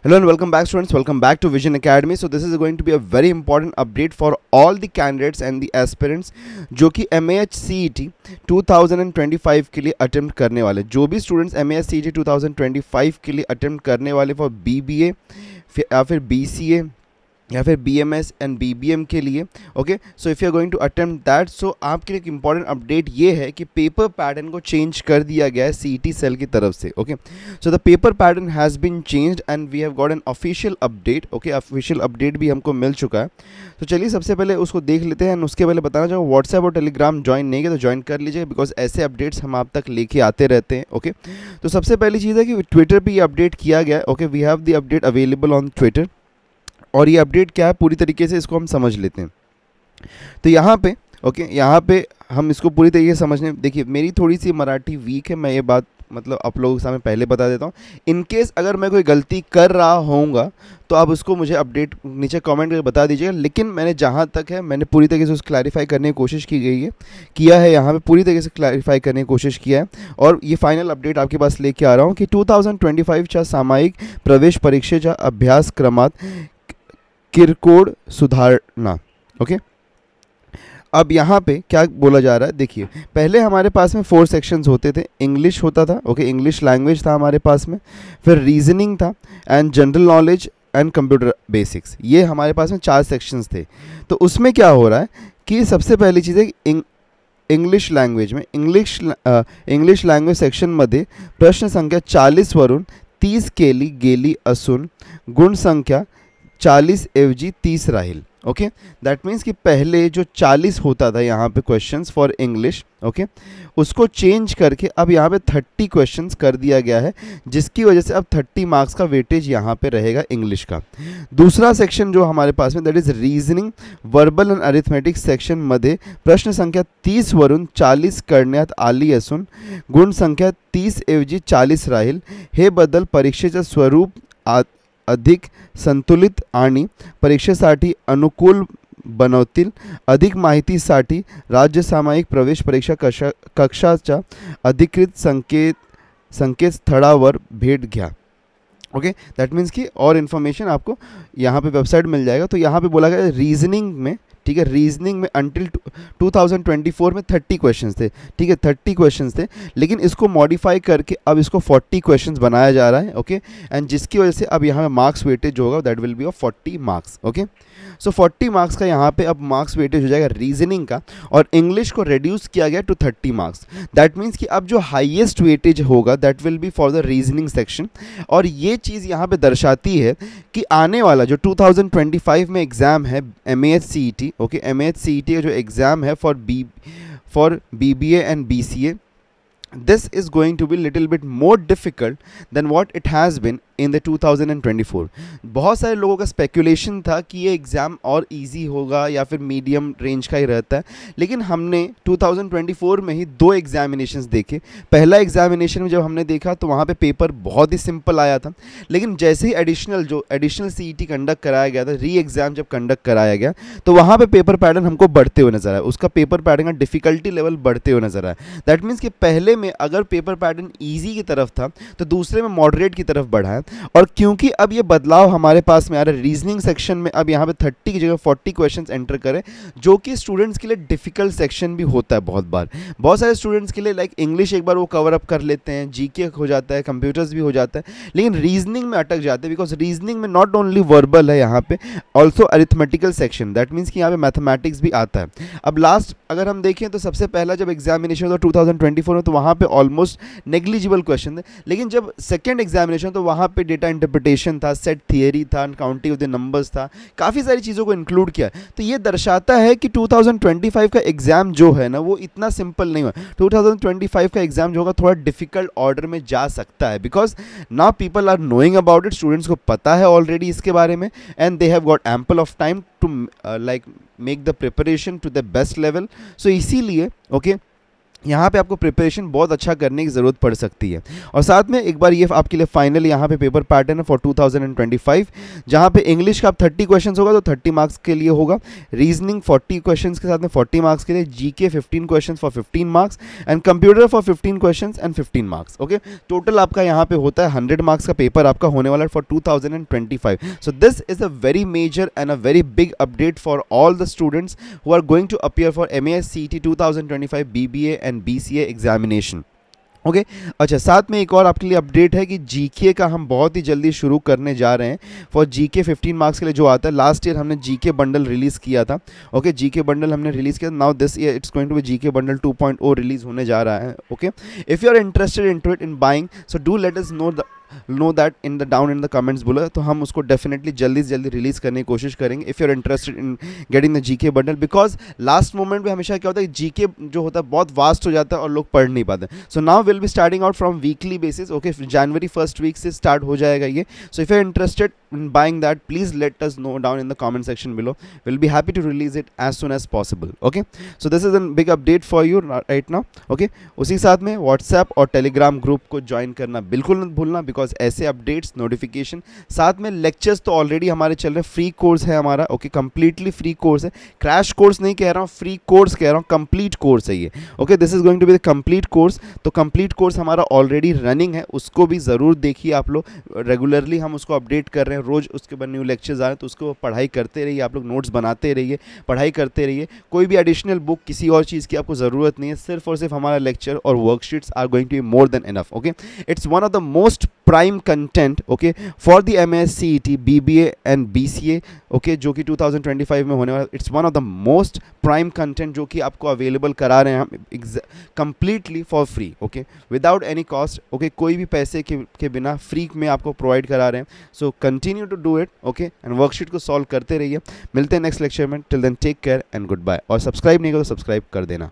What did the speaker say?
Hello and welcome back, students. Welcome back to Vision Academy. So this is going to be a very important update for all the candidates and the aspirants जो कि MAH CET 2025 के लिए attempt करने वाले, जो भी students MAH CET 2025 के लिए अटेम्प्ट करने वाले फॉर BBA या फिर BCA या फिर BMS एंड BBM के लिए, okay. So if you are going to attempt that, so आपके लिए एक इंपॉर्टेंट अपडेट ये है कि पेपर पैटर्न को चेंज कर दिया गया है CET सेल की तरफ से, okay. So the paper pattern has been changed and we have got an official update, okay. Official update भी हमको मिल चुका है. तो चलिए सबसे पहले उसको देख लेते हैं. एंड उसके पहले बताना चाहूँगा, व्हाट्सएप और टेलीग्राम ज्वाइन नहीं किया तो ज्वाइन कर लीजिए, बिकॉज ऐसे अपडेट्स हम आप तक लेके आते रहते हैं, ओके. तो सबसे पहली चीज़ है कि ट्विटर पर ये अपडेट किया गया है, okay. We have the update available on Twitter. और ये अपडेट क्या है पूरी तरीके से इसको हम समझ लेते हैं. तो यहाँ पे, ओके, यहाँ पे हम इसको पूरी तरीके से समझने, देखिए मेरी थोड़ी सी मराठी वीक है, मैं ये बात मतलब आप लोगों के सामने पहले बता देता हूँ. इन केस अगर मैं कोई गलती कर रहा होऊंगा तो आप उसको मुझे अपडेट नीचे कमेंट करके बता दीजिएगा. लेकिन मैंने जहाँ तक है मैंने पूरी तरीके से उसको क्लैरिफाई करने की कोशिश किया है यहाँ पे पूरी तरीके से क्लैरिफाई करने की कोशिश किया है. और ये फाइनल अपडेट आपके पास लेके आ रहा हूँ कि 2025च्या सामायिक प्रवेश परीक्षेच्या अभ्यासक्रमात किरकोळ सुधारणा, ओके. अब यहाँ पे क्या बोला जा रहा है, देखिए पहले हमारे पास में 4 सेक्शंस होते थे. इंग्लिश होता था, ओके, इंग्लिश लैंग्वेज था हमारे पास में, फिर रीजनिंग था and general knowledge and computer basics. ये हमारे पास में 4 सेक्शंस थे. तो उसमें क्या हो रहा है कि सबसे पहली चीज़ है इंग्लिश लँग्वेज में इंग्लिश लँग्वेज सेक्शनमध्ये प्रश्न संख्या 40 वरून 30 केली गेली असून गुणसंख्या 40 ऐवजी 30 राहील, ओके. दैट मीन्स कि पहले जो 40 होता था यहाँ पे क्वेश्चंस फॉर इंग्लिश, ओके, उसको चेंज करके अब यहाँ पे 30 क्वेश्चंस कर दिया गया है, जिसकी वजह से अब 30 मार्क्स का वेटेज यहाँ पे रहेगा इंग्लिश का. दूसरा सेक्शन जो हमारे पास में that is reasoning verbal and arithmetic section मध्ये प्रश्न संख्या 30 वरून 40 करण्यात आली असून गुणसंख्या 30 ऐवजी 40 राहील. हे बदल परीक्षेचं स्वरूप अधिक संतुलित आणि परीक्षेसाठी अनुकूल बनवतील. अधिक माहितीसाठी राज्य सामायिक प्रवेश परीक्षा कक्षाच्या अधिकृत संकेतस्थळावर भेट घ्या, ओके. दैट मीन्स कि और इन्फॉर्मेशन आपको यहाँ पे वेबसाइट मिल जाएगा. तो यहाँ पे बोला गया रीजनिंग में, ठीक है, रीजनिंग में अंटिल 2024 में 30 क्वेश्चंस थे, ठीक है, 30 क्वेश्चंस थे. लेकिन इसको मॉडिफाई करके अब इसको 40 क्वेश्चंस बनाया जा रहा है, ओके. एंड जिसकी वजह से अब यहाँ पे मार्क्स वेटेज जो होगा that will be of 40 marks, okay. So 40 marks का यहाँ पे अब मार्क्स वेटेज हो जाएगा रीजनिंग का, और इंग्लिश को रिड्यूस किया गया टू 30 मार्क्स. दैट मीन्स कि अब जो हाईएस्ट वेटेज होगा that will be for the reasoning section. और ये चीज़ यहाँ पे दर्शाती है कि आने वाला जो 2025 में एग्ज़ाम है MAH CET, okay, MAH CET का जो एग्ज़ाम है for BBA and BCA, this is going to be little bit more difficult than what it has been in the 2024. बहुत सारे लोगों का स्पेकुलेशन था कि ये एग्ज़ाम और इजी होगा या फिर मीडियम रेंज का ही रहता है. लेकिन हमने 2024 में ही 2 एग्जामिनेशंस देखे. पहला एग्जामिनेशन में जब हमने देखा तो वहाँ पे पेपर बहुत ही सिंपल आया था. लेकिन जैसे ही एडिशनल CET कंडक्ट कराया गया था, री एग्ज़ाम जब कंडक्ट कराया गया तो वहाँ पे पेपर पैटर्न हमको बढ़ते हुए नजर आया. उसका पेपर पैटर्न का डिफ़िकल्टी लेवल बढ़ते हुए नजर आया. दैट मीन्स कि पहले में अगर पेपर पैटर्न ईजी की तरफ था तो दूसरे में मॉडरेट की तरफ बढ़ा है. और क्योंकि अब ये बदलाव हमारे पास में आ रहा है, रीजनिंग सेक्शन में अब यहाँ पे 30 की जगह 40 क्वेश्चंस एंटर करें, जो कि स्टूडेंट्स के लिए डिफिकल्ट सेक्शन भी होता है बहुत बार. बहुत सारे स्टूडेंट्स के लिए लाइक इंग्लिश एक बार वो कवर अप कर लेते हैं, GK हो जाता है, कंप्यूटर्स भी हो जाता है, लेकिन रीजनिंग में अटक जाते हैं. बिकॉज रीजनिंग में नॉट ओनली वर्बल है यहाँ पे, also arithmetical section. That means कि यहाँ पे मैथमेटिक्स भी आता है. अब लास्ट अगर हम देखें तो सबसे पहला जब एग्जामिनेशन हुआ 2024 में तो वहाँ पे ऑलमोस्ट नेग्लिजिबल क्वेश्चन थे. लेकिन जब सेकेंड एग्जामिनेशन तो वहाँ पे डेटा इंटरप्रिटेशन था, सेट थियरी था, काउंटिंग ऑफ द नंबर्स था, काफ़ी सारी चीज़ों को इंक्लूड किया. तो ये दर्शाता है कि 2025 का एग्ज़ाम जो है ना वो इतना सिंपल नहीं हुआ. 2025 का एग्ज़ाम जो होगा थोड़ा डिफिकल्ट ऑर्डर में जा सकता है, because now people are knowing about it. Students को पता है ऑलरेडी इसके बारे में, and they have got ample of time to like make the preparation to the best level. So इसीलिए, ओके, यहाँ पे आपको प्रिपरेशन बहुत अच्छा करने की ज़रूरत पड़ सकती है। और साथ में एक बार ये आपके लिए फाइनल यहाँ पे पेपर पैटर्न है फॉर 2025, जहाँ पे इंग्लिश का आप 30 क्वेश्चंस होगा तो 30 मार्क्स के लिए होगा, रीजनिंग 40 क्वेश्चंस के साथ में 40 मार्क्स के लिए, GK 15 questions for 15 marks and computer for 15 questions and 15 marks. Okay, total आपका यहाँ पे होता है 100 मार्क्स का पेपर आपका होने वाला है for 2025। So this is a very major and a very big update for all the students who are going to appear for MAS CET 2025 BBA and BCA examination. Okay अच्छा, साथ में एक और आपके लिए अपडेट है कि जीके का हम बहुत ही जल्दी शुरू करने जा रहे हैं फॉर जीके 15 मार्क्स के लिए जो आता है। लास्ट ईयर हमने जीके बंडल रिलीज़ किया था। ओके, जीके बंडल हमने रिलीज़ किया, now this year it's going to be GK bundle 2.0 release होने जा रहा है। Okay, if you are interested into it in buying, so do let us know that in the down in the comments बोलो, तो हम उसको definitely जल्दी से जल्दी रिलीज़ करने की कोशिश करेंगे if you are interested in getting the GK bundle. Because last moment में हमेशा क्या होता है, जीके जो होता है बहुत वास्ट हो जाता है और लोग पढ़ नहीं पाते। So now will be starting out from weekly basis. Okay, जनवरी फर्स्ट वीक से स्टार्ट हो जाएगा ये। So if you are interested in buying that, please let us know down in the comment section below. We'll be happy to release it as soon as possible. Okay, so this is a big update for you right now. Okay, उसी साथ में WhatsApp और Telegram group को join करना बिल्कुल मत भूलना, because ऐसे अपडेट्स नोटिफिकेशन साथ में लेक्चर्स तो ऑलरेडी हमारे चल रहे हैं। फ्री कोर्स है हमारा। ओके, कंप्लीटली फ्री कोर्स है, क्रैश कोर्स नहीं कह रहा हूँ, फ्री कोर्स कह रहा हूँ, कंप्लीट कोर्स है ये। Okay, this is going to be the complete course. तो कंप्लीट कोर्स हमारा ऑलरेडी रनिंग है, उसको भी ज़रूर देखिए आप लोग। रेगुलरली हम उसको अपडेट कर रहे हैं, रोज़ उसके बाद न्यू लेक्चर्स आ रहे हैं, तो उसको पढ़ाई करते रहिए आप लोग, नोट्स बनाते रहिए, पढ़ाई करते रहिए। कोई भी एडिशनल बुक किसी और चीज़ की आपको ज़रूरत नहीं है, सिर्फ और सिर्फ हमारा लेक्चर और worksheets are going to be more than enough. Okay, it's one of the most prime content okay for the MAS CET BBA and BCA okay, जो कि 2025 में होने वाला। It's one of the most prime content जो कि आपको available करा रहे हैं हम completely for free. Okay, without any cost. Okay, कोई भी पैसे के बिना फ्री में आपको प्रोवाइड करा रहे हैं। So continue to do it. Okay, and worksheet को सॉल्व करते रहिए। मिलते हैं नेक्स्ट लेक्चर में। Till then take care and goodbye. और सब्सक्राइब नहीं करो तो सब्सक्राइब कर देना।